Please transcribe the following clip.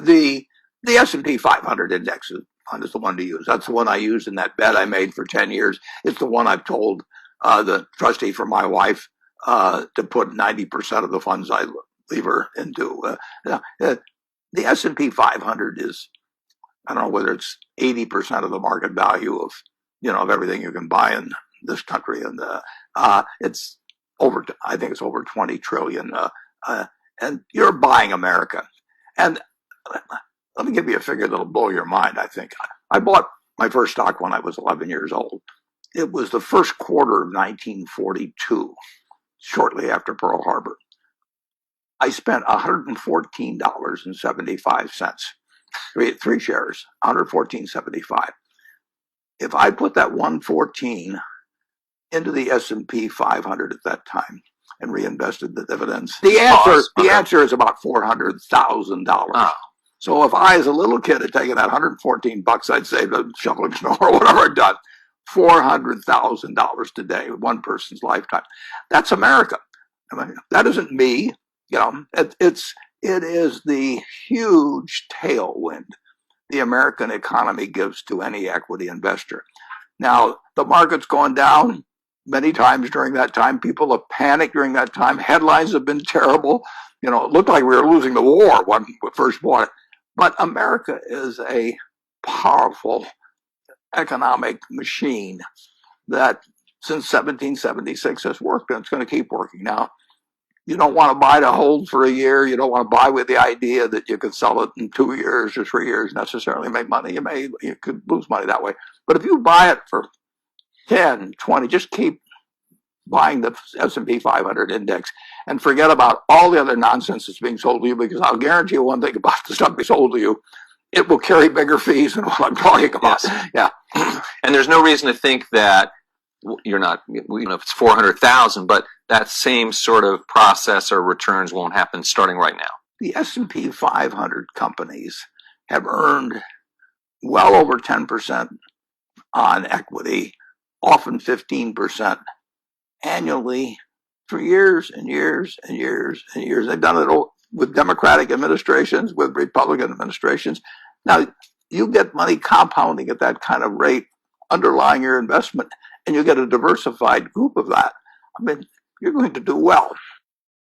The the S&P 500 index fund is the one to use. That's the one I used in that bet I made for 10 years. It's the one I've told the trustee for my wife to put 90% of the funds I leave her into. The S&P 500 is, I don't know whether it's 80% of the market value of, of everything you can buy in this country. And it's over, I think it's over 20 trillion. And you're buying America. And let me give you a figure that'll blow your mind, I think. I bought my first stock when I was 11 years old. It was the first quarter of 1942, shortly after Pearl Harbor. I spent $114.75. Three shares, $114.75. If I put that 114 into the S&P 500 at that time and reinvested the dividends, the answer is about $400,000. Oh. So if I, as a little kid, had taken that $114 I'd saved shoveling snow or whatever I'd done, $400,000 today, one person's lifetime. That's America. I mean, that isn't me. It is the huge tailwind the American economy gives to any equity investor. Now, the market's gone down many times during that time. People have panicked during that time. Headlines have been terrible. It looked like we were losing the war when we first bought it. But America is a powerful economic machine that since 1776 has worked, and it's going to keep working. Now, you don't want to buy to hold for a year. You don't want to buy with the idea that you could sell it in 2 years or 3 years, necessarily make money. You could lose money that way. But if you buy it for 10, 20, just keep buying the S&P 500 index and forget about all the other nonsense that's being sold to you, because I'll guarantee you one thing about the stuff being sold to you: it will carry bigger fees than what I'm talking about. Yes. Yeah. And there's no reason to think that you're not, if it's 400,000, but that same sort of process or returns won't happen starting right now. The S&P 500 companies have earned well over 10% on equity, often 15% annually for years and years and years and years. They've done it with Democratic administrations, with Republican administrations. Now, you get money compounding at that kind of rate underlying your investment, and you get a diversified group of that. I mean, you're going to do well.